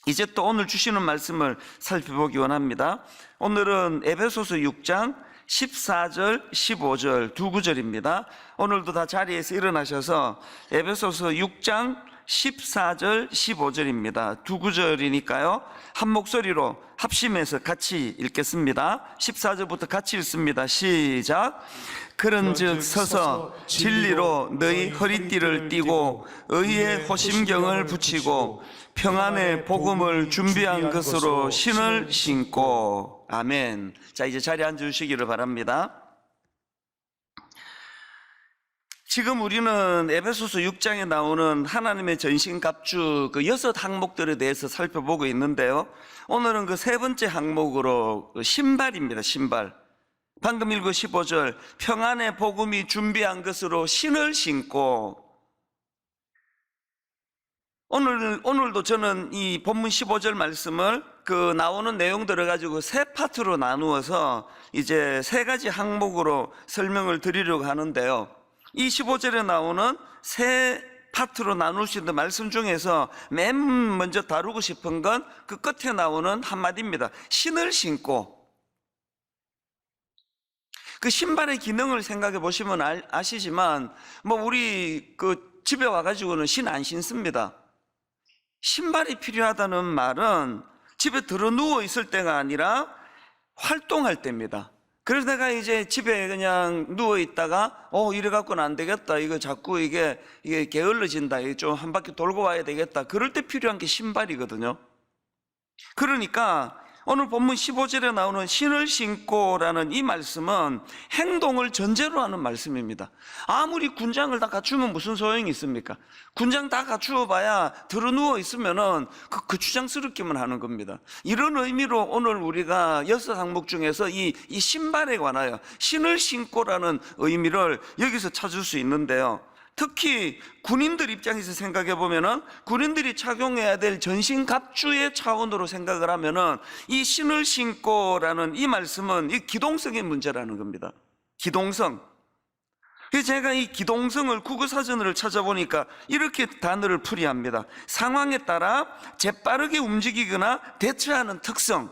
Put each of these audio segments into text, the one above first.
이제 또 오늘 주시는 말씀을 살펴보기 원합니다. 오늘은 에베소서 6장 14절, 15절 두 구절입니다. 오늘도 다 자리에서 일어나셔서 에베소서 6장 14절, 15절입니다. 두 구절이니까요, 한 목소리로 합심해서 같이 읽겠습니다. 14절부터 같이 읽습니다. 시작. 그런즉 서서 진리로 너희 허리띠를 띠고 의의 호심경을 붙이고 평안의 복음을 준비한 것으로 신을 신고. 아멘. 자, 이제 자리에 앉으시기를 바랍니다. 지금 우리는 에베소서 6장에 나오는 하나님의 전신갑주 그 6 항목들에 대해서 살펴보고 있는데요, 오늘은 그 세 번째 항목으로 신발입니다. 신발. 방금 읽은 15절, 평안의 복음이 준비한 것으로 신을 신고. 오늘도 저는 이 본문 15절 말씀을 그 나오는 내용들을 가지고 세 파트로 나누어서 이제 세 가지 항목으로 설명을 드리려고 하는데요, 이 15절에 나오는 세 파트로 나눌 수 있는 말씀 중에서 맨 먼저 다루고 싶은 건 그 끝에 나오는 한마디입니다. 신을 신고. 그 신발의 기능을 생각해 보시면 아시지만, 우리 그 집에 와가지고는 신 안 신습니다. 신발이 필요하다는 말은 집에 들어 누워 있을 때가 아니라 활동할 때입니다. 그래서 내가 이제 집에 그냥 누워 있다가 이래 갖고는 안 되겠다, 이거 자꾸 이게 게을러진다, 이게 좀 한 바퀴 돌고 와야 되겠다, 그럴 때 필요한 게 신발이거든요. 그러니까 오늘 본문 15절에 나오는 신을 신고라는 이 말씀은 행동을 전제로 하는 말씀입니다. 아무리 군장을 다 갖추면 무슨 소용이 있습니까? 군장 다 갖추어 봐야 들어 누워 있으면은 그 주장스럽기만 하는 겁니다. 이런 의미로 오늘 우리가 6 항목 중에서 이 신발에 관하여 신을 신고라는 의미를 여기서 찾을 수 있는데요, 특히 군인들 입장에서 생각해 보면은 군인들이 착용해야 될 전신 갑주의 차원으로 생각을 하면은 이 신을 신고라는 이 말씀은 이 기동성의 문제라는 겁니다. 기동성. 그래서 제가 이 기동성을 국어사전을 찾아보니까 이렇게 단어를 풀이합니다. 상황에 따라 재빠르게 움직이거나 대처하는 특성.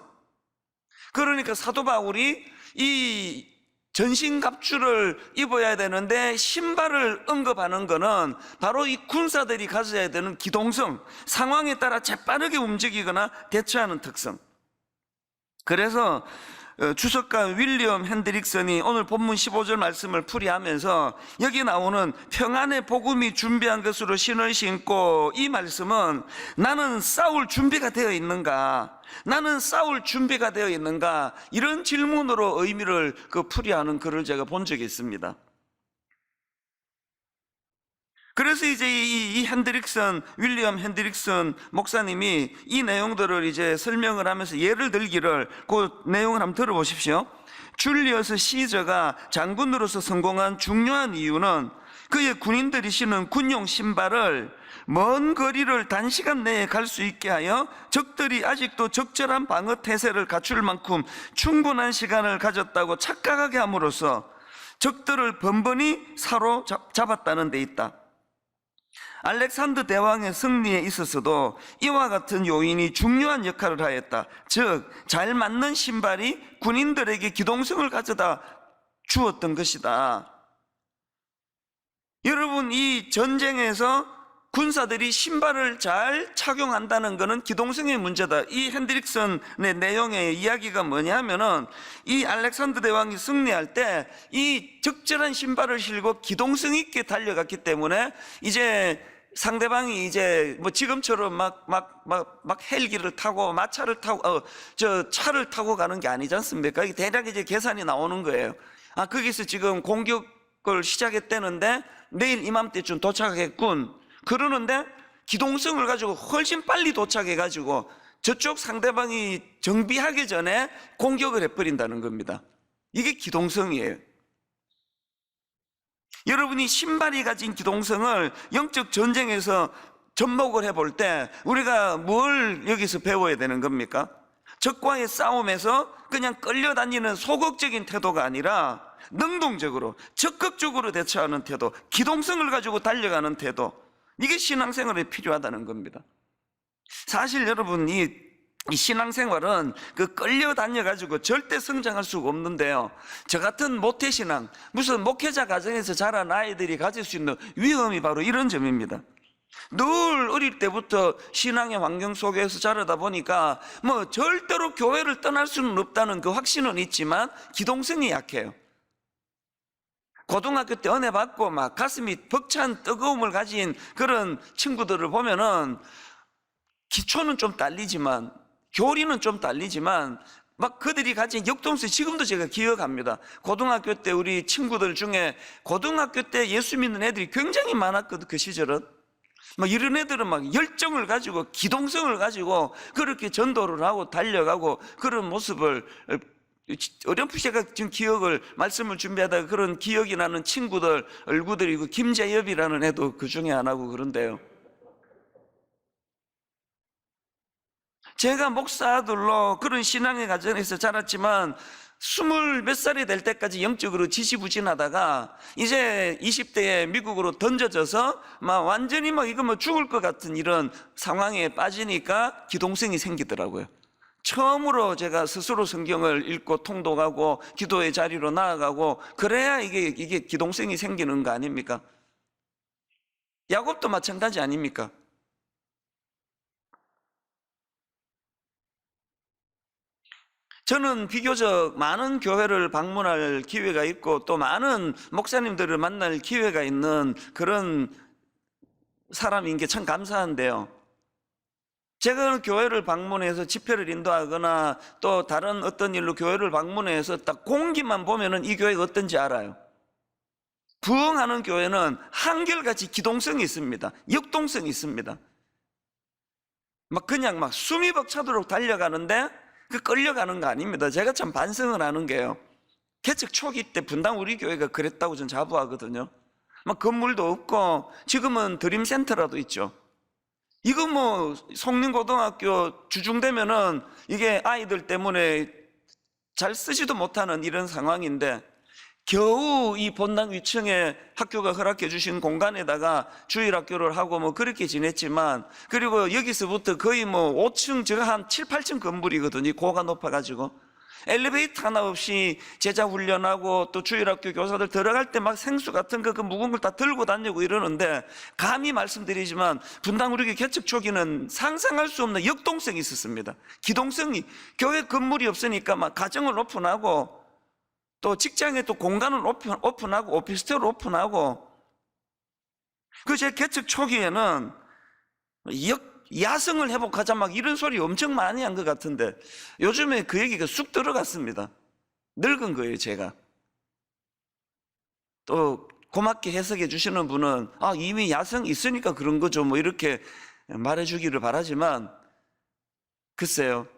그러니까 사도 바울이 이 전신갑주를 입어야 되는데 신발을 언급하는 것은 바로 이 군사들이 가져야 되는 기동성, 상황에 따라 재빠르게 움직이거나 대처하는 특성. 그래서 주석가 윌리엄 핸드릭슨이 오늘 본문 15절 말씀을 풀이하면서 여기 나오는 평안의 복음이 준비한 것으로 신을 신고, 이 말씀은 나는 싸울 준비가 되어 있는가, 나는 싸울 준비가 되어 있는가, 이런 질문으로 의미를 풀이하는 글을 제가 본 적이 있습니다. 그래서 이제 이 윌리엄 핸드릭슨 목사님이 이 내용들을 이제 설명을 하면서 예를 들기를, 그 내용을 한번 들어보십시오. 줄리어스 시저가 장군으로서 성공한 중요한 이유는 그의 군인들이 신은 군용 신발을 먼 거리를 단시간 내에 갈 수 있게 하여 적들이 아직도 적절한 방어 태세를 갖출 만큼 충분한 시간을 가졌다고 착각하게 함으로써 적들을 번번이 사로잡았다는 데 있다. 알렉산더 대왕의 승리에 있어서도 이와 같은 요인이 중요한 역할을 하였다. 즉, 잘 맞는 신발이 군인들에게 기동성을 가져다 주었던 것이다. 여러분, 이 전쟁에서 군사들이 신발을 잘 착용한다는 것은 기동성의 문제다. 이 핸드릭슨의 내용의 이야기가 뭐냐면은, 이 알렉산더 대왕이 승리할 때 이 적절한 신발을 신고 기동성 있게 달려갔기 때문에 이제 상대방이 이제 지금처럼 막 헬기를 타고 마차를 타고 차를 타고 가는 게 아니지 않습니까? 대략 이제 계산이 나오는 거예요. 거기서 지금 공격을 시작했다는데 내일 이맘때쯤 도착하겠군, 그러는데 기동성을 가지고 훨씬 빨리 도착해가지고 저쪽 상대방이 정비하기 전에 공격을 해버린다는 겁니다. 이게 기동성이에요. 여러분이 신발이 가진 기동성을 영적 전쟁에서 접목을 해볼 때 우리가 뭘 여기서 배워야 되는 겁니까? 적과의 싸움에서 그냥 끌려다니는 소극적인 태도가 아니라 능동적으로 적극적으로 대처하는 태도, 기동성을 가지고 달려가는 태도, 이게 신앙생활에 필요하다는 겁니다. 사실 여러분, 이 신앙생활은 그 끌려다녀가지고 절대 성장할 수가 없는데요. 저 같은 모태신앙, 무슨 목회자 가정에서 자란 아이들이 가질 수 있는 위험이 바로 이런 점입니다. 늘 어릴 때부터 신앙의 환경 속에서 자라다 보니까 뭐 절대로 교회를 떠날 수는 없다는 그 확신은 있지만 기동성이 약해요. 고등학교 때 은혜 받고 막 가슴이 벅찬 뜨거움을 가진 그런 친구들을 보면은 기초는 좀 딸리지만, 교리는 좀 딸리지만 막 그들이 가진 역동성, 지금도 제가 기억합니다. 고등학교 때 우리 친구들 중에 고등학교 때 예수 믿는 애들이 굉장히 많았거든. 그 시절은 막 이런 애들은 막 열정을 가지고 기동성을 가지고 그렇게 전도를 하고 달려가고 그런 모습을 어렴풋이 제가 지금 말씀을 준비하다가 그런 기억이 나는 친구들 얼굴들이 고 김재엽이라는 애도 그 중에 하나고 그런데요. 제가 목사 아들로 그런 신앙의 가정에서 자랐지만 20몇 살이 될 때까지 영적으로 지지부진하다가 이제 20대에 미국으로 던져져서 막 완전히 막 이거 뭐 죽을 것 같은 이런 상황에 빠지니까 기동성이 생기더라고요. 처음으로 제가 스스로 성경을 읽고 통독하고 기도의 자리로 나아가고 그래야 이게 기동성이 생기는 거 아닙니까? 야곱도 마찬가지 아닙니까? 저는 비교적 많은 교회를 방문할 기회가 있고 또 많은 목사님들을 만날 기회가 있는 그런 사람인 게 참 감사한데요. 제가 교회를 방문해서 집회를 인도하거나 또 다른 어떤 일로 교회를 방문해서 딱 공기만 보면은 이 교회가 어떤지 알아요. 부흥하는 교회는 한결같이 기동성이 있습니다. 역동성이 있습니다. 막 그냥 막 숨이 벅차도록 달려가는데 그 끌려가는 거 아닙니다. 제가 참 반성을 하는 게요. 개척 초기 때 분당 우리 교회가 그랬다고 전 자부하거든요. 막 건물도 없고 지금은 드림센터라도 있죠. 이거 뭐 송림고등학교 주중되면은 이게 아이들 때문에 잘 쓰지도 못하는 이런 상황인데 겨우 이 본당 위층에 학교가 허락해 주신 공간에다가 주일학교를 하고 뭐 그렇게 지냈지만, 그리고 여기서부터 거의 뭐 5층, 제가 한 7, 8층 건물이거든요. 고가 높아가지고 엘리베이터 하나 없이 제자 훈련하고 또 주일학교 교사들 들어갈 때 막 생수 같은 거 그 묵은 걸 다 들고 다니고 이러는데, 감히 말씀드리지만 분당 우리 개척 초기는 상상할 수 없는 역동성이 있었습니다. 기동성이, 교회 건물이 없으니까 막 가정을 오픈하고 또 직장에 또 공간을 오픈하고 오피스텔을 오픈하고, 그 제 개척 초기에는 야성을 회복하자 막 이런 소리 엄청 많이 한 것 같은데 요즘에 그 얘기가 쑥 들어갔습니다. 늙은 거예요, 제가. 또 고맙게 해석해 주시는 분은 이미 야성 있으니까 그런 거죠 뭐 이렇게 말해 주기를 바라지만, 글쎄요,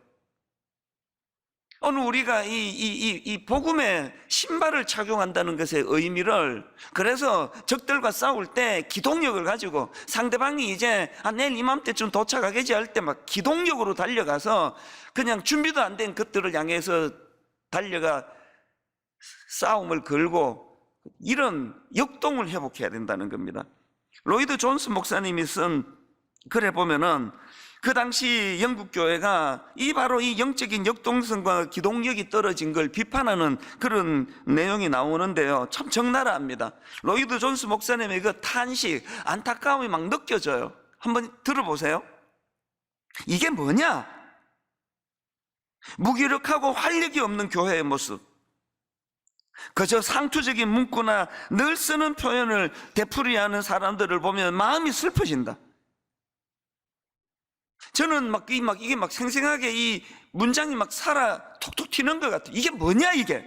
오늘 우리가 이 복음의 신발을 착용한다는 것의 의미를, 그래서 적들과 싸울 때 기동력을 가지고 상대방이 이제 내일 이맘때쯤 도착하겠지 할 때 막 기동력으로 달려가서 그냥 준비도 안 된 것들을 향해서 달려가 싸움을 걸고 이런 역동을 회복해야 된다는 겁니다. 로이드 존스 목사님이 쓴 글에 보면은 그 당시 영국 교회가 바로 이 영적인 역동성과 기동력이 떨어진 걸 비판하는 그런 내용이 나오는데요, 참 적나라합니다. 로이드 존스 목사님의 그 탄식, 안타까움이 막 느껴져요. 한번 들어보세요. 이게 뭐냐? 무기력하고 활력이 없는 교회의 모습, 그저 상투적인 문구나 늘 쓰는 표현을 되풀이하는 사람들을 보면 마음이 슬퍼진다. 저는 이게 막 생생하게 이 문장이 막 살아 톡톡 튀는 것 같아요. 이게 뭐냐 이게?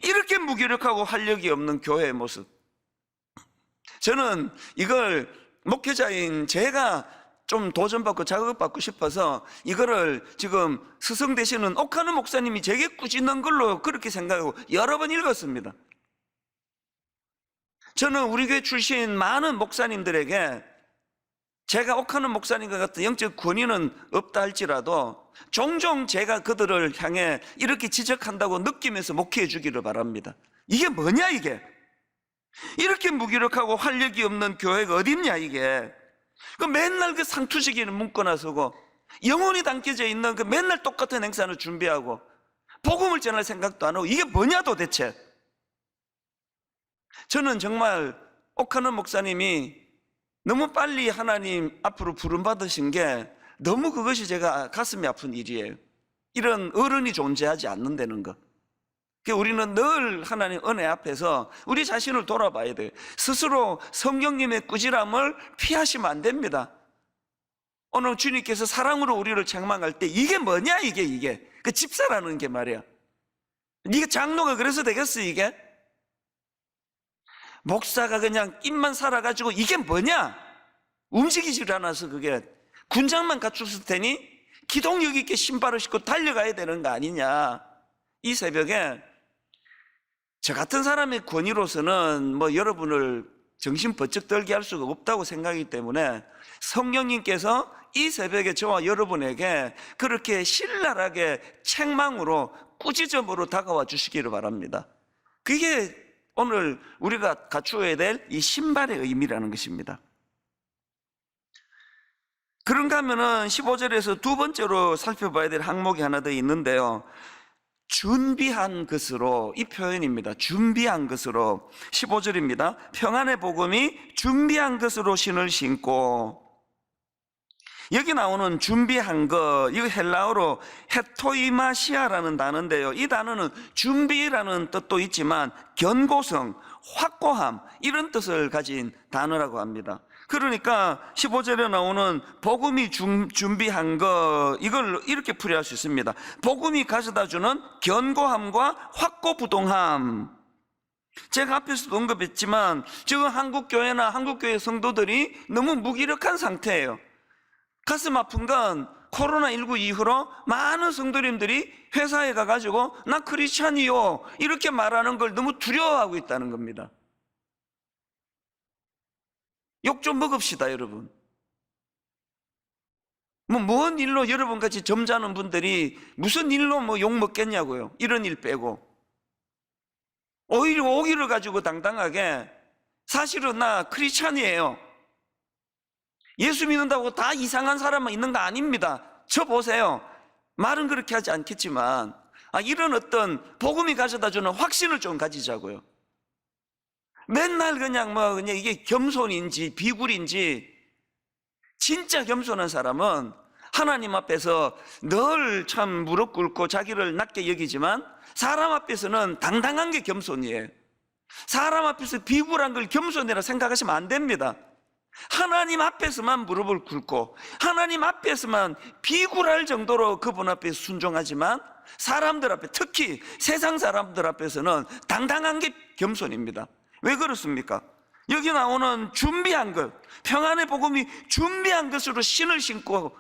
이렇게 무기력하고 활력이 없는 교회의 모습. 저는 이걸 목회자인 제가 좀 도전받고 자극받고 싶어서 이거를 지금 스승 되시는 옥하는 목사님이 제게 꾸짖는 걸로 그렇게 생각하고 여러 번 읽었습니다. 저는 우리 교회 출신 많은 목사님들에게 제가 옥하는 목사님과 같은 영적 권위는 없다 할지라도 종종 제가 그들을 향해 이렇게 지적한다고 느끼면서 목회해 주기를 바랍니다. 이게 뭐냐 이게? 이렇게 무기력하고 활력이 없는 교회가 어딨냐 이게? 그 맨날 그 상투시기는 묶어놔 서고 영혼이 담겨져 있는 그 맨날 똑같은 행사를 준비하고 복음을 전할 생각도 안 하고 이게 뭐냐 도대체. 저는 정말 옥하는 목사님이 너무 빨리 하나님 앞으로 부름받으신 게 너무 그것이 제가 가슴이 아픈 일이에요. 이런 어른이 존재하지 않는다는 것. 우리는 늘 하나님 은혜 앞에서 우리 자신을 돌아봐야 돼요. 스스로 성령님의 꾸지람을 피하시면 안 됩니다. 오늘 주님께서 사랑으로 우리를 책망할 때 이게 뭐냐 이게 그 집사라는 게 말이야. 네가 장로가 그래서 되겠어 이게? 목사가 그냥 입만 살아가지고 이게 뭐냐? 움직이질 않아서 그게 군장만 갖췄을 테니 기동력 있게 신발을 신고 달려가야 되는 거 아니냐. 이 새벽에 저 같은 사람의 권위로서는 뭐 여러분을 정신 번쩍 들게 할 수가 없다고 생각하기 때문에 성령님께서 이 새벽에 저와 여러분에게 그렇게 신랄하게 책망으로 꾸지점으로 다가와 주시기를 바랍니다. 그게 오늘 우리가 갖추어야 될 이 신발의 의미라는 것입니다. 그런가 하면은 15절에서 두 번째로 살펴봐야 될 항목이 하나 더 있는데요. 준비한 것으로, 이 표현입니다. 준비한 것으로. 15절입니다. 평안의 복음이 준비한 것으로 신을 신고. 여기 나오는 준비한 것, 이거 헬라어로 헤토이마시아라는 단어인데요. 이 단어는 준비라는 뜻도 있지만 견고성, 확고함 이런 뜻을 가진 단어라고 합니다. 그러니까 15절에 나오는 복음이 준비한 것, 이걸 이렇게 풀이할 수 있습니다. 복음이 가져다주는 견고함과 확고부동함. 제가 앞에서도 언급했지만 지금 한국교회나 한국교회 성도들이 너무 무기력한 상태예요. 가슴 아픈 건 코로나19 이후로 많은 성도님들이 회사에 가가지고 나 크리스찬이요 이렇게 말하는 걸 너무 두려워하고 있다는 겁니다. 욕 좀 먹읍시다 여러분. 뭔 일로 여러분같이 점잖은 분들이 무슨 일로 욕 먹겠냐고요. 이런 일 빼고 오히려 오기를 가지고 당당하게 사실은 나 크리스찬이에요, 예수 믿는다고 다 이상한 사람만 있는 거 아닙니다. 저 보세요. 말은 그렇게 하지 않겠지만 이런 어떤 복음이 가져다주는 확신을 좀 가지자고요. 맨날 그냥 그냥 이게 겸손인지 비굴인지, 진짜 겸손한 사람은 하나님 앞에서 늘 참 무릎 꿇고 자기를 낮게 여기지만 사람 앞에서는 당당한 게 겸손이에요. 사람 앞에서 비굴한 걸 겸손이라 생각하시면 안 됩니다. 하나님 앞에서만 무릎을 꿇고 하나님 앞에서만 비굴할 정도로 그분 앞에 순종하지만 사람들 앞에, 특히 세상 사람들 앞에서는 당당한 게 겸손입니다. 왜 그렇습니까? 여기 나오는 준비한 것, 평안의 복음이 준비한 것으로 신을 신고,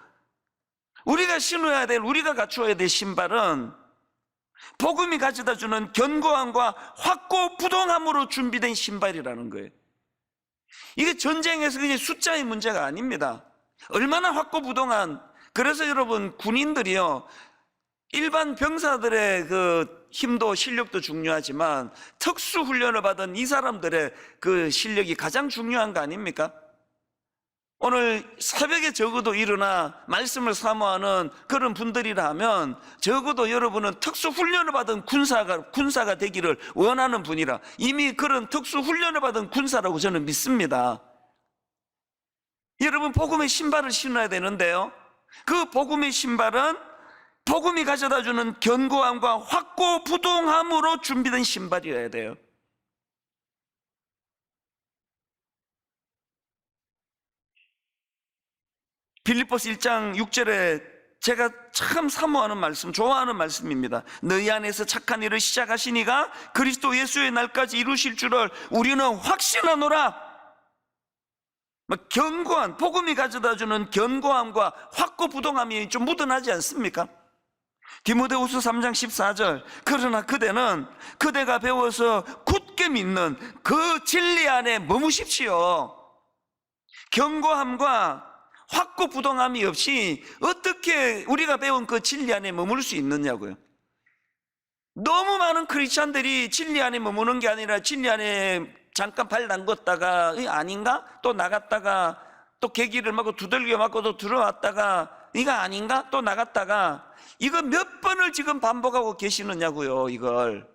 우리가 신어야 될, 우리가 갖추어야 될 신발은 복음이 가져다주는 견고함과 확고부동함으로 준비된 신발이라는 거예요. 이게 전쟁에서 그냥 숫자의 문제가 아닙니다. 얼마나 확고부동한, 그래서 여러분 군인들이요, 일반 병사들의 그 힘도 실력도 중요하지만 특수훈련을 받은 이 사람들의 그 실력이 가장 중요한 거 아닙니까? 오늘 새벽에 적어도 일어나 말씀을 사모하는 그런 분들이라 하면 적어도 여러분은 특수훈련을 받은 군사가 되기를 원하는 분이라, 이미 그런 특수훈련을 받은 군사라고 저는 믿습니다. 여러분 복음의 신발을 신어야 되는데요, 그 복음의 신발은 복음이 가져다주는 견고함과 확고부동함으로 준비된 신발이어야 돼요. 빌립보서 1장 6절에 제가 참 사모하는 말씀, 좋아하는 말씀입니다. 너희 안에서 착한 일을 시작하시니가 그리스도 예수의 날까지 이루실 줄을 우리는 확신하노라. 견고한, 복음이 가져다주는 견고함과 확고부동함이 좀 묻어나지 않습니까? 디모데후서 3장 14절, 그러나 그대는 그대가 배워서 굳게 믿는 그 진리 안에 머무십시오. 견고함과 확고부동함이 없이 어떻게 우리가 배운 그 진리 안에 머물 수 있느냐고요. 너무 많은 크리스찬들이 진리 안에 머무는 게 아니라 진리 안에 잠깐 발 담궜다가 아닌가? 또 나갔다가 또 계기를 맞고 두들겨 맞고 또 들어왔다가 이거 아닌가? 또 나갔다가 이거 몇 번을 지금 반복하고 계시느냐고요, 이걸.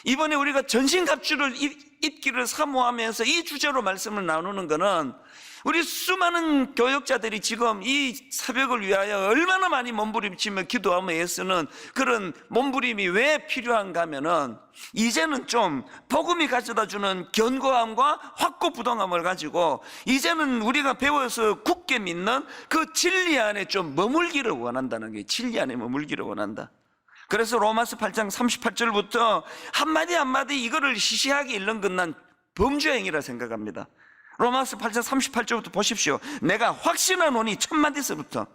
이번에 우리가 전신갑주를 입기를 사모하면서 이 주제로 말씀을 나누는 거는 우리 수많은 교역자들이 지금 이 새벽을 위하여 얼마나 많이 몸부림치며 기도하며 애쓰는 그런 몸부림이 왜 필요한가 하면은 이제는 좀 복음이 가져다주는 견고함과 확고부동함을 가지고 이제는 우리가 배워서 굳게 믿는 그 진리 안에 좀 머물기를 원한다는 게, 진리 안에 머물기를 원한다. 그래서 로마서 8장 38절부터 한마디 한마디 이거를 시시하게 읽는 건 난 범죄 행위라 생각합니다. 로마서 8장 38절부터 보십시오. 내가 확신하노니, 첫 마디서부터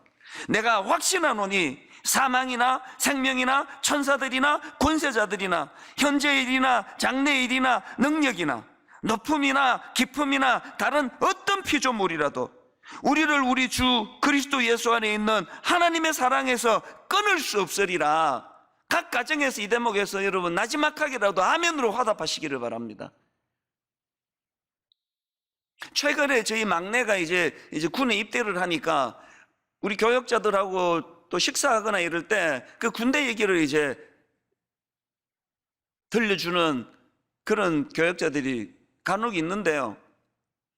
내가 확신하노니 사망이나 생명이나 천사들이나 권세자들이나 현재의 일이나 장래의 일이나 능력이나 높음이나 깊음이나 다른 어떤 피조물이라도 우리를 우리 주 그리스도 예수 안에 있는 하나님의 사랑에서 끊을 수 없으리라. 각 가정에서 이 대목에서 여러분 나지막하게라도 아멘으로 화답하시기를 바랍니다. 최근에 저희 막내가 이제 군에 입대를 하니까 우리 교역자들하고 또 식사하거나 이럴 때 그 군대 얘기를 이제 들려주는 그런 교역자들이 간혹 있는데요.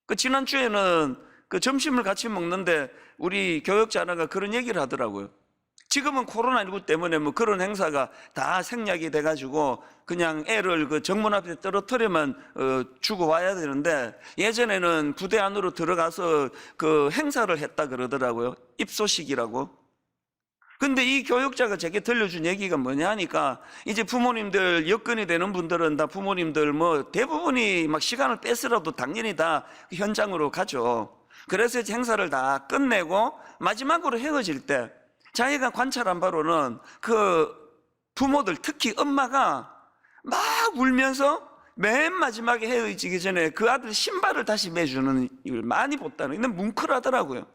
그 지난주에는 그 점심을 같이 먹는데 우리 교역자 하나가 그런 얘기를 하더라고요. 지금은 코로나19 때문에 뭐 그런 행사가 다 생략이 돼가지고 그냥 애를 그 정문 앞에 떨어뜨리면 주고 와야 되는데 예전에는 부대 안으로 들어가서 그 행사를 했다 그러더라고요. 입소식이라고. 근데 이 교육자가 제게 들려준 얘기가 뭐냐 하니까 이제 부모님들 여건이 되는 분들은 다 부모님들 뭐 대부분이 막 시간을 뺏으라도 당연히 다 현장으로 가죠. 그래서 행사를 다 끝내고 마지막으로 헤어질 때 자기가 관찰한 바로는 그 부모들 특히 엄마가 막 울면서 맨 마지막에 헤어지기 전에 그 아들 신발을 다시 매주는 걸 많이 봤다는, 근데 뭉클하더라고요.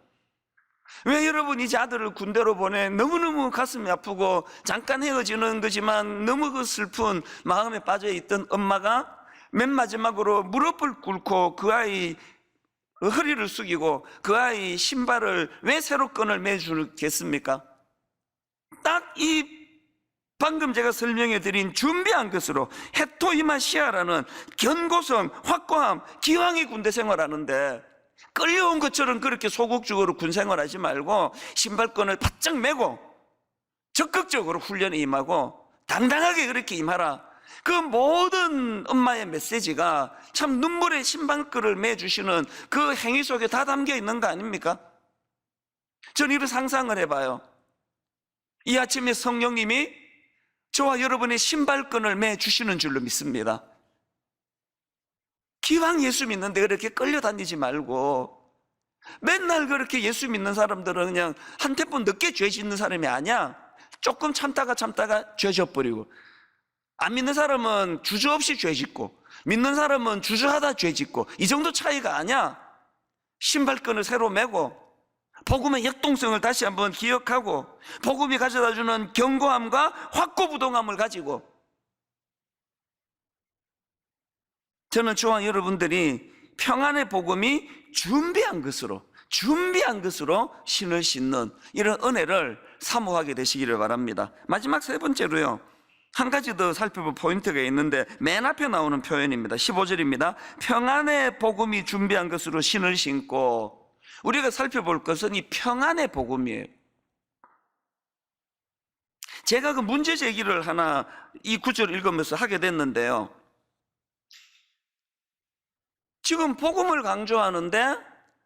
왜 여러분 이제 아들을 군대로 보내 너무너무 가슴이 아프고 잠깐 헤어지는 거지만 너무 그 슬픈 마음에 빠져있던 엄마가 맨 마지막으로 무릎을 꿇고 그 아이 허리를 숙이고 그 아이 신발을 왜 새로 끈을 매주겠습니까? 딱 이 방금 제가 설명해 드린 준비한 것으로 헤토이마시아라는 견고성, 확고함, 기왕이 군대 생활하는데 끌려온 것처럼 그렇게 소극적으로 군 생활하지 말고 신발끈을 바짝 메고 적극적으로 훈련에 임하고 당당하게 그렇게 임하라. 그 모든 엄마의 메시지가 참 눈물의 신발끈을 매주시는 그 행위 속에 다 담겨 있는 거 아닙니까? 저는 이런 상상을 해봐요. 이 아침에 성령님이 저와 여러분의 신발끈을 매주시는 줄로 믿습니다. 기왕 예수 믿는데 그렇게 끌려다니지 말고 맨날 그렇게 예수 믿는 사람들은 그냥 한 템포 늦게 죄 짓는 사람이 아니야. 조금 참다가 죄 져버리고, 안 믿는 사람은 주저없이 죄 짓고 믿는 사람은 주저하다 죄 짓고, 이 정도 차이가 아니야. 신발끈을 새로 매고 복음의 역동성을 다시 한번 기억하고 복음이 가져다주는 견고함과 확고부동함을 가지고 저는 저와 여러분들이 평안의 복음이 준비한 것으로 신을 신는 이런 은혜를 사모하게 되시기를 바랍니다. 마지막 세 번째로요, 한 가지 더 살펴볼 포인트가 있는데 맨 앞에 나오는 표현입니다. 15절입니다. 평안의 복음이 준비한 것으로 신을 신고. 우리가 살펴볼 것은 이 평안의 복음이에요. 제가 그 문제 제기를 하나 이 구절을 읽으면서 하게 됐는데요, 지금 복음을 강조하는데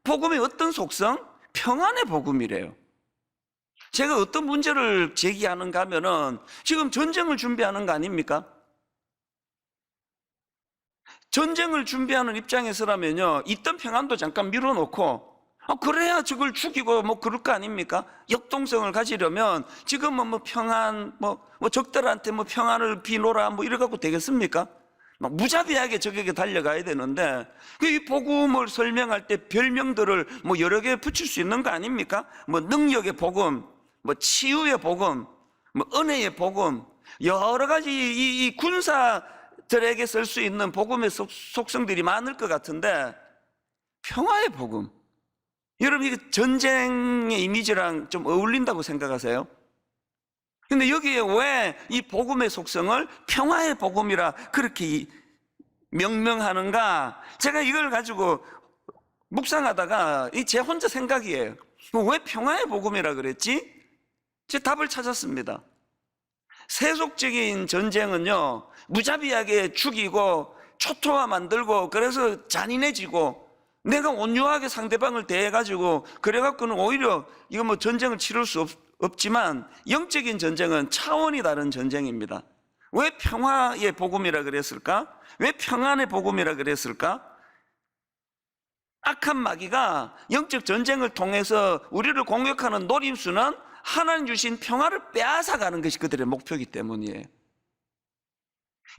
복음의 어떤 속성? 평안의 복음이래요. 제가 어떤 문제를 제기하는가 하면은 지금 전쟁을 준비하는 거 아닙니까? 전쟁을 준비하는 입장에서라면요, 있던 평안도 잠깐 밀어놓고 그래야 저걸 죽이고 뭐 그럴 거 아닙니까? 역동성을 가지려면 지금은 뭐 평안, 뭐 적들한테 뭐 평안을 비노라 뭐 이래갖고 되겠습니까? 막 무자비하게 적에게 달려가야 되는데 이 복음을 설명할 때 별명들을 뭐 여러 개 붙일 수 있는 거 아닙니까? 뭐 능력의 복음, 뭐 치유의 복음, 뭐 은혜의 복음, 여러 가지 이 군사들에게 쓸 수 있는 복음의 속성들이 많을 것 같은데 평화의 복음. 여러분, 이게 전쟁의 이미지랑 좀 어울린다고 생각하세요? 근데 여기에 왜 이 복음의 속성을 평화의 복음이라 그렇게 명명하는가? 제가 이걸 가지고 묵상하다가 제 혼자 생각이에요. 왜 평화의 복음이라 그랬지? 제 답을 찾았습니다. 세속적인 전쟁은요, 무자비하게 죽이고 초토화 만들고 그래서 잔인해지고 내가 온유하게 상대방을 대해가지고 그래갖고는 오히려 이거 뭐 전쟁을 치를 수 없지만 영적인 전쟁은 차원이 다른 전쟁입니다. 왜 평화의 복음이라 그랬을까? 왜 평안의 복음이라 그랬을까? 악한 마귀가 영적 전쟁을 통해서 우리를 공격하는 노림수는 하나님 주신 평화를 빼앗아가는 것이 그들의 목표이기 때문이에요.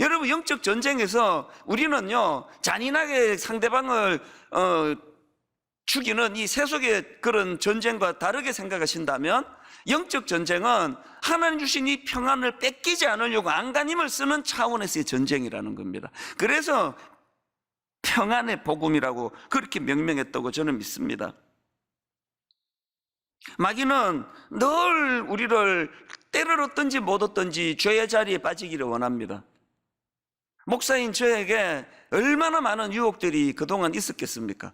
여러분, 영적 전쟁에서 우리는요, 잔인하게 상대방을 죽이는 이 세속의 그런 전쟁과 다르게 생각하신다면 영적 전쟁은 하나님 주신 이 평안을 뺏기지 않으려고 안간힘을 쓰는 차원에서의 전쟁이라는 겁니다. 그래서 평안의 복음이라고 그렇게 명명했다고 저는 믿습니다. 마귀는 늘 우리를 때를 얻든지 못 얻든지 죄의 자리에 빠지기를 원합니다. 목사인 저에게 얼마나 많은 유혹들이 그동안 있었겠습니까?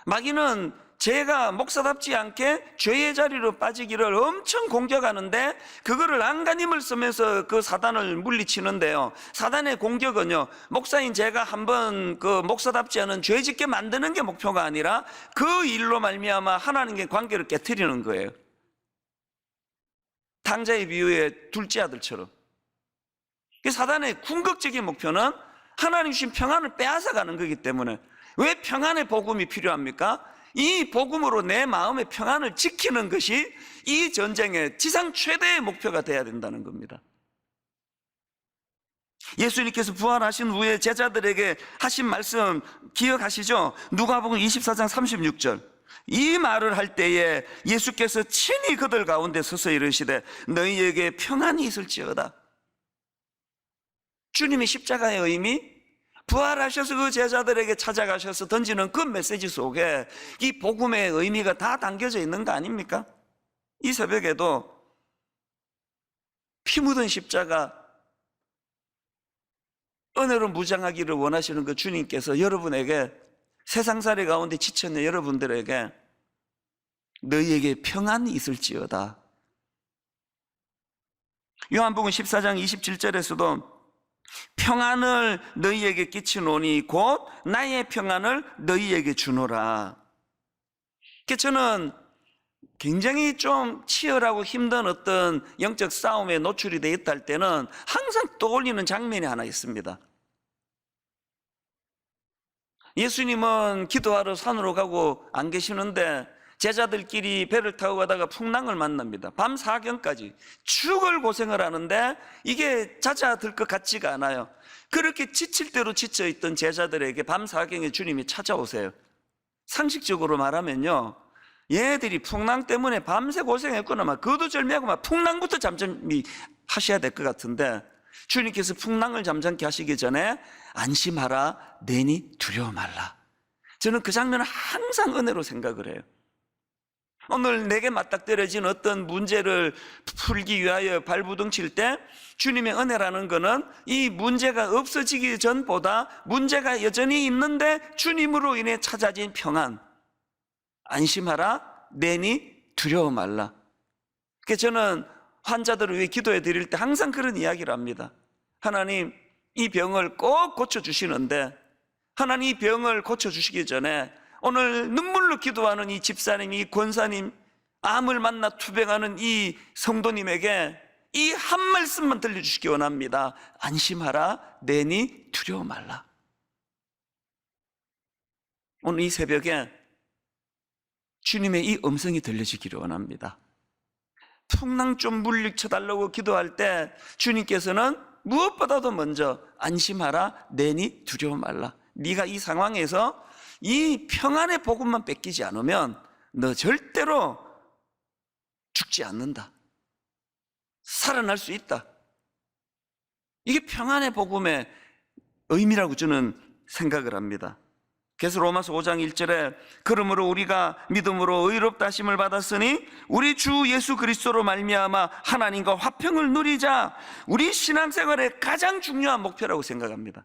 마귀는 제가 목사답지 않게 죄의 자리로 빠지기를 엄청 공격하는데 그거를 안간힘을 쓰면서 그 사단을 물리치는데요, 사단의 공격은요, 목사인 제가 한번 그 목사답지 않은 죄 짓게 만드는 게 목표가 아니라 그 일로 말미암아 하나님과의 관계를 깨트리는 거예요. 탕자의 비유의 둘째 아들처럼. 사단의 궁극적인 목표는 하나님 주신 평안을 빼앗아가는 거기 때문에 왜 평안의 복음이 필요합니까? 이 복음으로 내 마음의 평안을 지키는 것이 이 전쟁의 지상 최대의 목표가 되어야 된다는 겁니다. 예수님께서 부활하신 후에 제자들에게 하신 말씀 기억하시죠? 누가복음 24장 36절. 이 말을 할 때에 예수께서 친히 그들 가운데 서서 이르시되 너희에게 평안이 있을지어다. 주님의 십자가의 의미, 부활하셔서 그 제자들에게 찾아가셔서 던지는 그 메시지 속에 이 복음의 의미가 다 담겨져 있는 거 아닙니까? 이 새벽에도 피 묻은 십자가 은혜로 무장하기를 원하시는 그 주님께서 여러분에게 세상살이 가운데 지쳤는 여러분들에게 너희에게 평안이 있을지어다. 요한복음 14장 27절에서도 평안을 너희에게 끼치노니 곧 나의 평안을 너희에게 주노라. 저는 굉장히 좀 치열하고 힘든 어떤 영적 싸움에 노출이 되어 있다 할 때는 항상 떠올리는 장면이 하나 있습니다. 예수님은 기도하러 산으로 가고 안 계시는데 제자들끼리 배를 타고 가다가 풍랑을 만납니다. 밤 사경까지 죽을 고생을 하는데 이게 잦아들 것 같지가 않아요. 그렇게 지칠 대로 지쳐있던 제자들에게 밤 사경에 주님이 찾아오세요. 상식적으로 말하면요, 얘들이 풍랑 때문에 밤새 고생했구나, 막 거두절미하고 막 풍랑부터 잠잠히 하셔야 될 것 같은데 주님께서 풍랑을 잠잠케 하시기 전에 안심하라, 내니 두려워 말라. 저는 그 장면을 항상 은혜로 생각을 해요. 오늘 내게 맞닥뜨려진 어떤 문제를 풀기 위하여 발부둥칠 때 주님의 은혜라는 것은 이 문제가 없어지기 전보다 문제가 여전히 있는데 주님으로 인해 찾아진 평안, 안심하라, 내니 두려워 말라. 그래서 저는 환자들을 위해 기도해 드릴 때 항상 그런 이야기를 합니다. 하나님, 이 병을 꼭 고쳐주시는데 하나님 이 병을 고쳐주시기 전에 오늘 눈물로 기도하는 이 집사님, 이 권사님, 암을 만나 투병하는 이 성도님에게 이 한 말씀만 들려주시기 원합니다. 안심하라, 내니 두려워 말라. 오늘 이 새벽에 주님의 이 음성이 들려지기를 원합니다. 풍랑 좀 물리쳐달라고 기도할 때 주님께서는 무엇보다도 먼저 안심하라, 내니 두려워 말라. 네가 이 상황에서 이 평안의 복음만 뺏기지 않으면 너 절대로 죽지 않는다. 살아날 수 있다. 이게 평안의 복음의 의미라고 저는 생각을 합니다. 그래서 로마서 5장 1절에 그러므로 우리가 믿음으로 의롭다 하심을 받았으니 우리 주 예수 그리스도로 말미암아 하나님과 화평을 누리자. 우리 신앙생활의 가장 중요한 목표라고 생각합니다.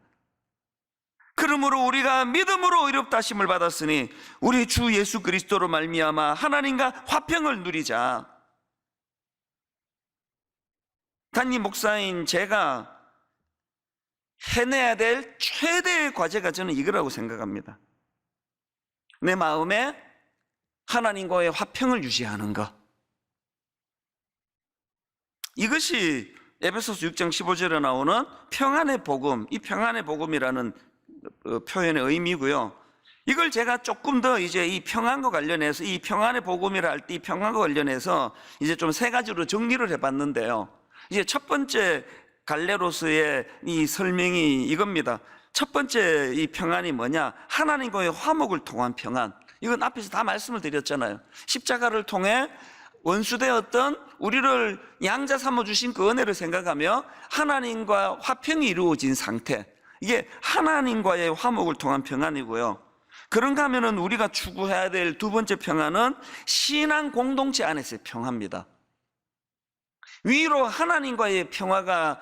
그러므로 우리가 믿음으로 의롭다 하심을 받았으니 우리 주 예수 그리스도로 말미암아 하나님과 화평을 누리자. 담임 목사인 제가 해내야 될 최대의 과제가 저는 이거라고 생각합니다. 내 마음에 하나님과의 화평을 유지하는 것. 이것이 에베소서 6장 15절에 나오는 평안의 복음, 이 평안의 복음이라는 표현의 의미고요. 이걸 제가 조금 더 이제 이 평안과 관련해서, 이 평안의 복음이라 할 때 이 평안과 관련해서 이제 좀 세 가지로 정리를 해봤는데요. 이제 첫 번째 갈레로스의 이 설명이 이겁니다. 첫 번째 이 평안이 뭐냐? 하나님과의 화목을 통한 평안. 이건 앞에서 다 말씀을 드렸잖아요. 십자가를 통해 원수되었던 우리를 양자 삼아주신 그 은혜를 생각하며 하나님과 화평이 이루어진 상태, 이게 하나님과의 화목을 통한 평안이고요. 그런가 하면은 우리가 추구해야 될 두 번째 평안은 신앙 공동체 안에서의 평화입니다. 위로 하나님과의 평화가,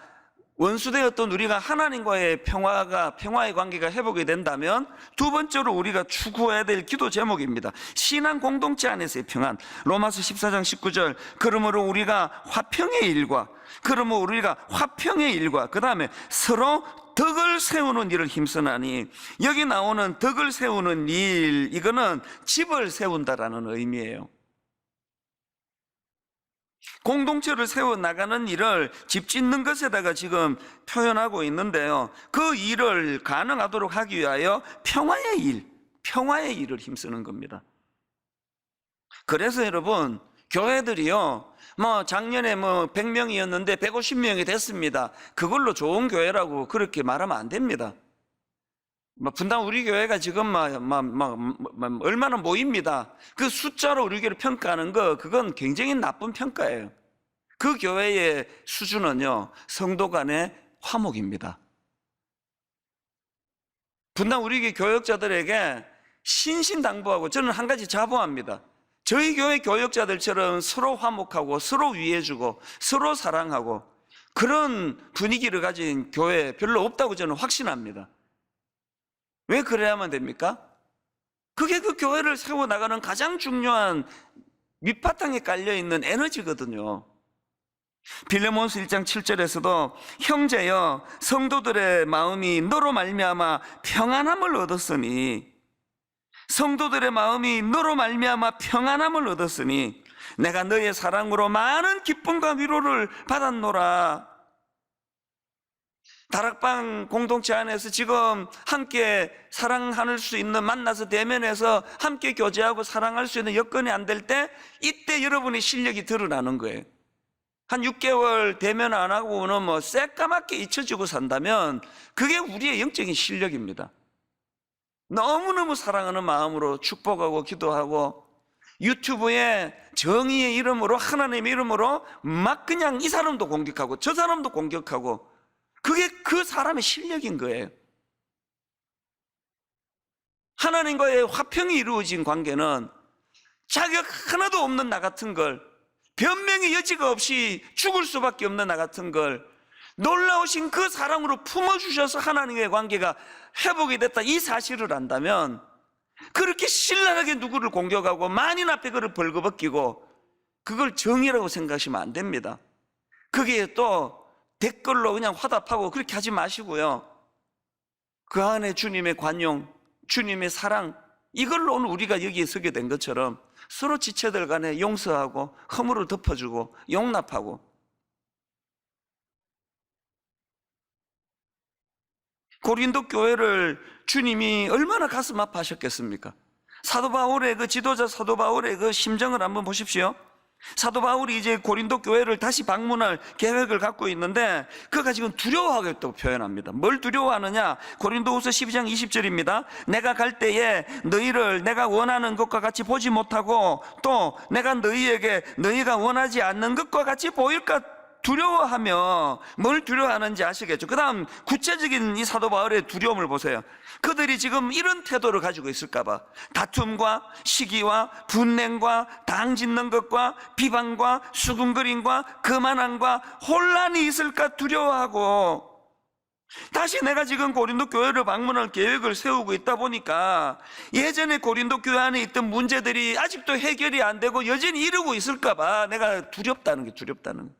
원수되었던 우리가 하나님과의 평화의 관계가 회복이 된다면 두 번째로 우리가 추구해야 될 기도 제목입니다. 신앙 공동체 안에서의 평안. 로마서 14장 19절 그러므로 우리가 화평의 일과 그 다음에 서로 덕을 세우는 일을 힘쓰나니, 여기 나오는 덕을 세우는 일, 이거는 집을 세운다라는 의미예요. 공동체를 세워나가는 일을 집 짓는 것에다가 지금 표현하고 있는데요. 그 일을 가능하도록 하기 위하여 평화의 일을 힘쓰는 겁니다. 그래서 여러분, 교회들이요, 작년에 100명이었는데 150명이 됐습니다. 그걸로 좋은 교회라고 그렇게 말하면 안 됩니다. 분당 우리 교회가 지금 얼마나 모입니다. 그 숫자로 우리 교회를 평가하는 거, 그건 굉장히 나쁜 평가예요. 그 교회의 수준은요, 성도 간의 화목입니다. 분당 우리 교회 교역자들에게 신신당부하고 저는 한 가지 자부합니다. 저희 교회 교역자들처럼 서로 화목하고 서로 위해주고 서로 사랑하고 그런 분위기를 가진 교회 별로 없다고 저는 확신합니다. 왜 그래야만 됩니까? 그게 그 교회를 세워나가는 가장 중요한 밑바탕에 깔려있는 에너지거든요. 빌레몬서 1장 7절에서도 형제여 성도들의 마음이 너로 말미암아 평안함을 얻었으니, 성도들의 마음이 너로 말미암아 평안함을 얻었으니 내가 너의 사랑으로 많은 기쁨과 위로를 받았노라. 다락방 공동체 안에서 지금 함께 사랑할 수 있는, 만나서 대면해서 함께 교제하고 사랑할 수 있는 여건이 안 될 때, 이때 여러분의 실력이 드러나는 거예요. 한 6개월 대면 안 하고는 새까맣게 잊혀지고 산다면 그게 우리의 영적인 실력입니다. 너무너무 사랑하는 마음으로 축복하고 기도하고 유튜브에 정의의 이름으로, 하나님의 이름으로 막 그냥 이 사람도 공격하고 저 사람도 공격하고, 그게 그 사람의 실력인 거예요. 하나님과의 화평이 이루어진 관계는 자격 하나도 없는 나 같은 걸, 변명의 여지가 없이 죽을 수밖에 없는 나 같은 걸 놀라우신 그 사랑으로 품어주셔서 하나님의 관계가 회복이 됐다, 이 사실을 안다면 그렇게 신랄하게 누구를 공격하고 만인 앞에 그를 벌거벗기고 그걸 정의라고 생각하시면 안 됩니다. 그게 또 댓글로 그냥 화답하고 그렇게 하지 마시고요, 그 안에 주님의 관용, 주님의 사랑, 이걸로 오늘 우리가 여기에 서게 된 것처럼 서로 지체들 간에 용서하고 허물을 덮어주고 용납하고, 고린도 교회를 주님이 얼마나 가슴 아파하셨겠습니까? 사도 바울의 그 지도자 사도 바울의 그 심정을 한번 보십시오. 사도 바울이 이제 고린도 교회를 다시 방문할 계획을 갖고 있는데 그가 지금 두려워하겠다고 표현합니다. 뭘 두려워하느냐? 고린도후서 12장 20절입니다. 내가 갈 때에 너희를 내가 원하는 것과 같이 보지 못하고 또 내가 너희에게 너희가 원하지 않는 것과 같이 보일까 두려워하며 뭘 두려워하는지 아시겠죠? 그 다음 구체적인 이 사도 바울의 두려움을 보세요. 그들이 지금 이런 태도를 가지고 있을까봐 다툼과 시기와 분냉과 당짓는 것과 비방과 수군거림과 거만함과 혼란이 있을까 두려워하고, 다시 내가 지금 고린도 교회를 방문할 계획을 세우고 있다 보니까 예전에 고린도 교회 안에 있던 문제들이 아직도 해결이 안 되고 여전히 이러고 있을까봐 내가 두렵다는 게 두렵다는 거예요.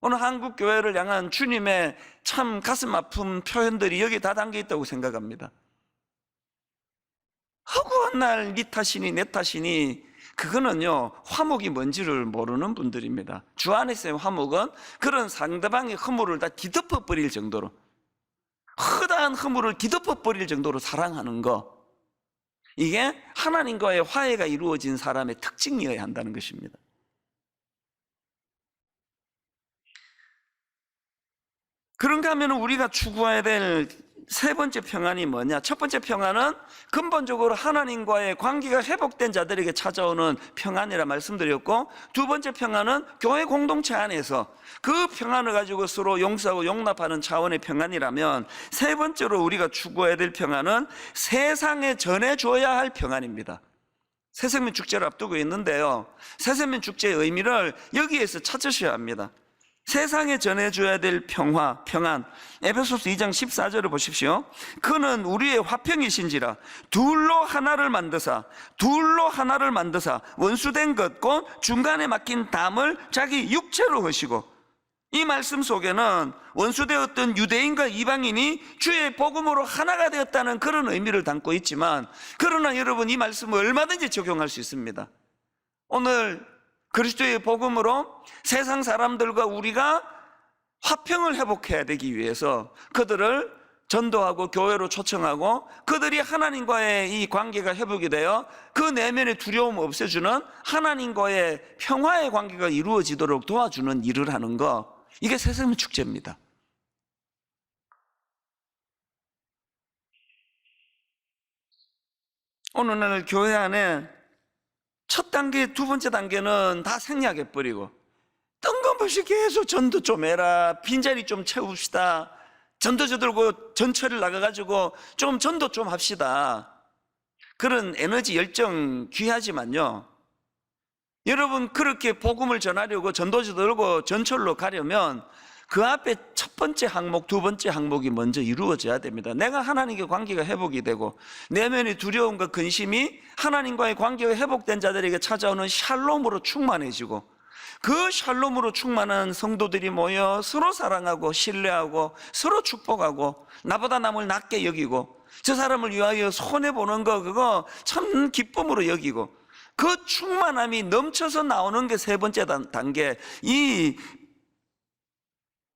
오늘 한국 교회를 향한 주님의 참 가슴 아픈 표현들이 여기 다 담겨 있다고 생각합니다. 허구한 날 네 탓이니 내 탓이니, 그거는요 화목이 뭔지를 모르는 분들입니다. 주 안에서의 화목은 그런 상대방의 허물을 다 뒤덮어 버릴 정도로, 허다한 허물을 뒤덮어 버릴 정도로 사랑하는 거, 이게 하나님과의 화해가 이루어진 사람의 특징이어야 한다는 것입니다. 그런가 하면 우리가 추구해야 될 세 번째 평안이 뭐냐? 첫 번째 평안은 근본적으로 하나님과의 관계가 회복된 자들에게 찾아오는 평안이라 말씀드렸고, 두 번째 평안은 교회 공동체 안에서 그 평안을 가지고 서로 용서하고 용납하는 차원의 평안이라면, 세 번째로 우리가 추구해야 될 평안은 세상에 전해줘야 할 평안입니다. 새생명 축제를 앞두고 있는데요, 새생명 축제의 의미를 여기에서 찾으셔야 합니다. 세상에 전해줘야 될 평화, 평안. 에베소서 2장 14절을 보십시오. 그는 우리의 화평이신지라 둘로 하나를 만드사 원수된 것 곧 중간에 막힌 담을 자기 육체로 하시고, 이 말씀 속에는 원수되었던 유대인과 이방인이 주의 복음으로 하나가 되었다는 그런 의미를 담고 있지만, 그러나 여러분 이 말씀을 얼마든지 적용할 수 있습니다. 오늘 그리스도의 복음으로 세상 사람들과 우리가 화평을 회복해야 되기 위해서 그들을 전도하고 교회로 초청하고, 그들이 하나님과의 이 관계가 회복이 되어 그 내면의 두려움을 없애주는 하나님과의 평화의 관계가 이루어지도록 도와주는 일을 하는 거, 이게 새생명 축제입니다. 오늘날 교회 안에 첫 단계, 두 번째 단계는 다 생략해버리고 뜬금없이 계속 전도 좀 해라, 빈자리 좀 채웁시다, 전도자 들고 전철을 나가가지고 좀 전도 좀 합시다. 그런 에너지 열정 귀하지만요, 여러분 그렇게 복음을 전하려고 전도자 들고 전철로 가려면 그 앞에 첫 번째 항목, 두 번째 항목이 먼저 이루어져야 됩니다. 내가 하나님과 관계가 회복이 되고 내면의 두려움과 근심이 하나님과의 관계가 회복된 자들에게 찾아오는 샬롬으로 충만해지고, 그 샬롬으로 충만한 성도들이 모여 서로 사랑하고 신뢰하고 서로 축복하고 나보다 남을 낮게 여기고 저 사람을 위하여 손해보는 거, 그거 참 기쁨으로 여기고, 그 충만함이 넘쳐서 나오는 게 세 번째 단계, 이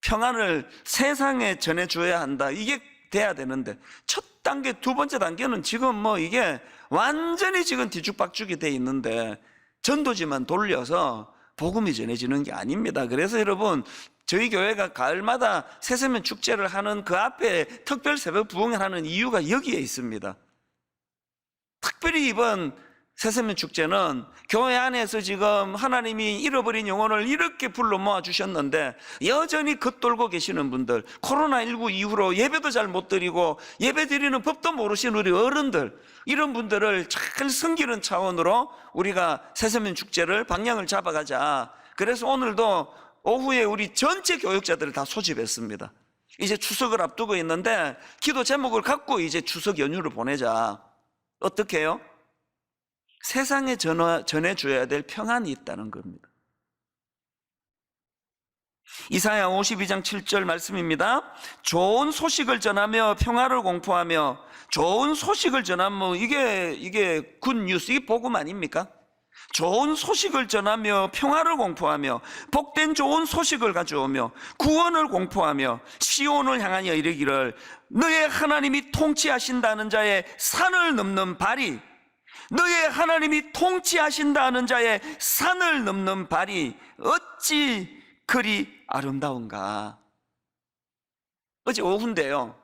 평안을 세상에 전해줘야 한다, 이게 돼야 되는데, 첫 단계, 두 번째 단계는 지금 뭐 이게 완전히 지금 뒤죽박죽이 돼 있는데 전도지만 돌려서 복음이 전해지는 게 아닙니다. 그래서 여러분, 저희 교회가 가을마다 새생명 축제를 하는 그 앞에 특별 새벽 부흥을 하는 이유가 여기에 있습니다. 특별히 이번 새생명 축제는 교회 안에서 지금 하나님이 잃어버린 영혼을 이렇게 불러 모아 주셨는데, 여전히 겉돌고 계시는 분들, 코로나19 이후로 예배도 잘 못 드리고 예배 드리는 법도 모르시는 우리 어른들, 이런 분들을 잘 섬기는 차원으로 우리가 새생명 축제를 방향을 잡아가자. 그래서 오늘도 오후에 우리 전체 교육자들을 다 소집했습니다. 이제 추석을 앞두고 있는데 기도 제목을 갖고 이제 추석 연휴를 보내자. 어떻게 해요? 세상에 전해줘야 될 평안이 있다는 겁니다. 이사야 52장 7절 말씀입니다. 좋은 소식을 전하며 평화를 공포하며, 좋은 소식을 전하면 이게 굿뉴스, 이게 복음 아닙니까? 좋은 소식을 전하며 평화를 공포하며 복된 좋은 소식을 가져오며 구원을 공포하며 시온을 향하여 이르기를 너의 하나님이 통치하신다는 자의 산을 넘는 발이, 너의 하나님이 통치하신다는 자의 산을 넘는 발이 어찌 그리 아름다운가. 어제 오후인데요,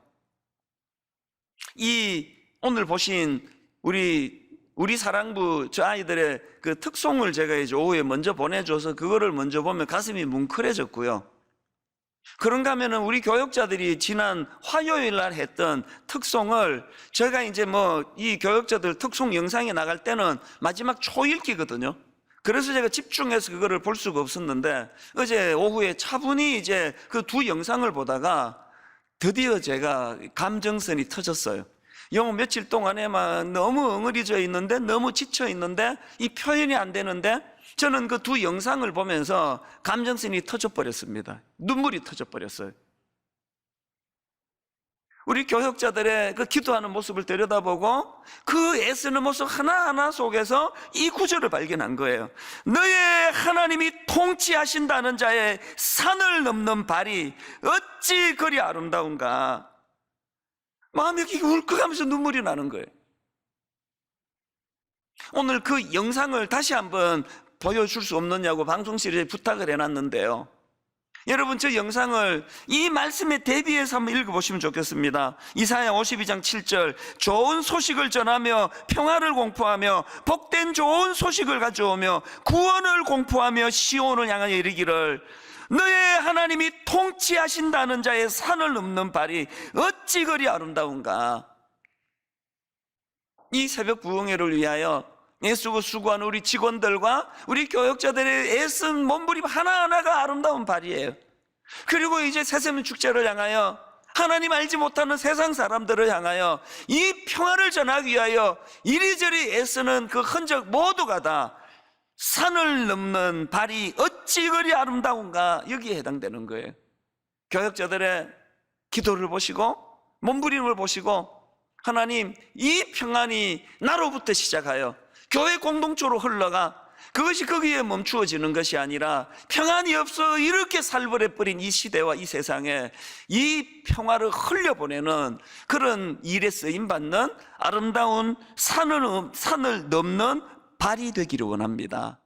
이 오늘 보신 우리 사랑부 저 아이들의 그 특송을 제가 이제 오후에 먼저 보내줘서 그거를 먼저 보면 가슴이 뭉클해졌고요. 그런가 하면은 우리 교역자들이 지난 화요일 날 했던 특송을 제가 이제 뭐 이 교역자들 특송 영상에 나갈 때는 마지막 초읽기거든요. 그래서 제가 집중해서 그거를 볼 수가 없었는데 어제 오후에 차분히 이제 그 두 영상을 보다가 드디어 제가 감정선이 터졌어요. 영 며칠 동안에만 너무 엉어리져 있는데, 너무 지쳐 있는데 이 표현이 안 되는데 저는 그 두 영상을 보면서 감정선이 터져버렸습니다. 눈물이 터져버렸어요. 우리 교역자들의 그 기도하는 모습을 들여다보고 그 애쓰는 모습 하나하나 속에서 이 구절을 발견한 거예요. 너의 하나님이 통치하신다는 자의 산을 넘는 발이 어찌 그리 아름다운가. 마음이 이렇게 울컥하면서 눈물이 나는 거예요. 오늘 그 영상을 다시 한번 보여줄 수 없느냐고 방송실에 부탁을 해놨는데요, 여러분 저 영상을 이 말씀에 대비해서 한번 읽어보시면 좋겠습니다. 이사야 52장 7절, 좋은 소식을 전하며 평화를 공포하며 복된 좋은 소식을 가져오며 구원을 공포하며 시온을 향하여 이르기를 너의 하나님이 통치하신다는 자의 산을 넘는 발이 어찌 그리 아름다운가. 이 새벽 부흥회를 위하여 애쓰고 수고하는 우리 직원들과 우리 교역자들의 애쓴 몸부림 하나하나가 아름다운 발이에요. 그리고 이제 새세문 축제를 향하여 하나님 알지 못하는 세상 사람들을 향하여 이 평화를 전하기 위하여 이리저리 애쓰는 그 흔적 모두가 다 산을 넘는 발이 어찌 그리 아름다운가, 여기에 해당되는 거예요. 교역자들의 기도를 보시고 몸부림을 보시고 하나님, 이 평안이 나로부터 시작하여 교회 공동체로 흘러가 그것이 거기에 멈추어지는 것이 아니라 평안이 없어 이렇게 살벌해버린 이 시대와 이 세상에 이 평화를 흘려보내는 그런 일에 쓰임받는 아름다운 산을 넘는 발이 되기를 원합니다.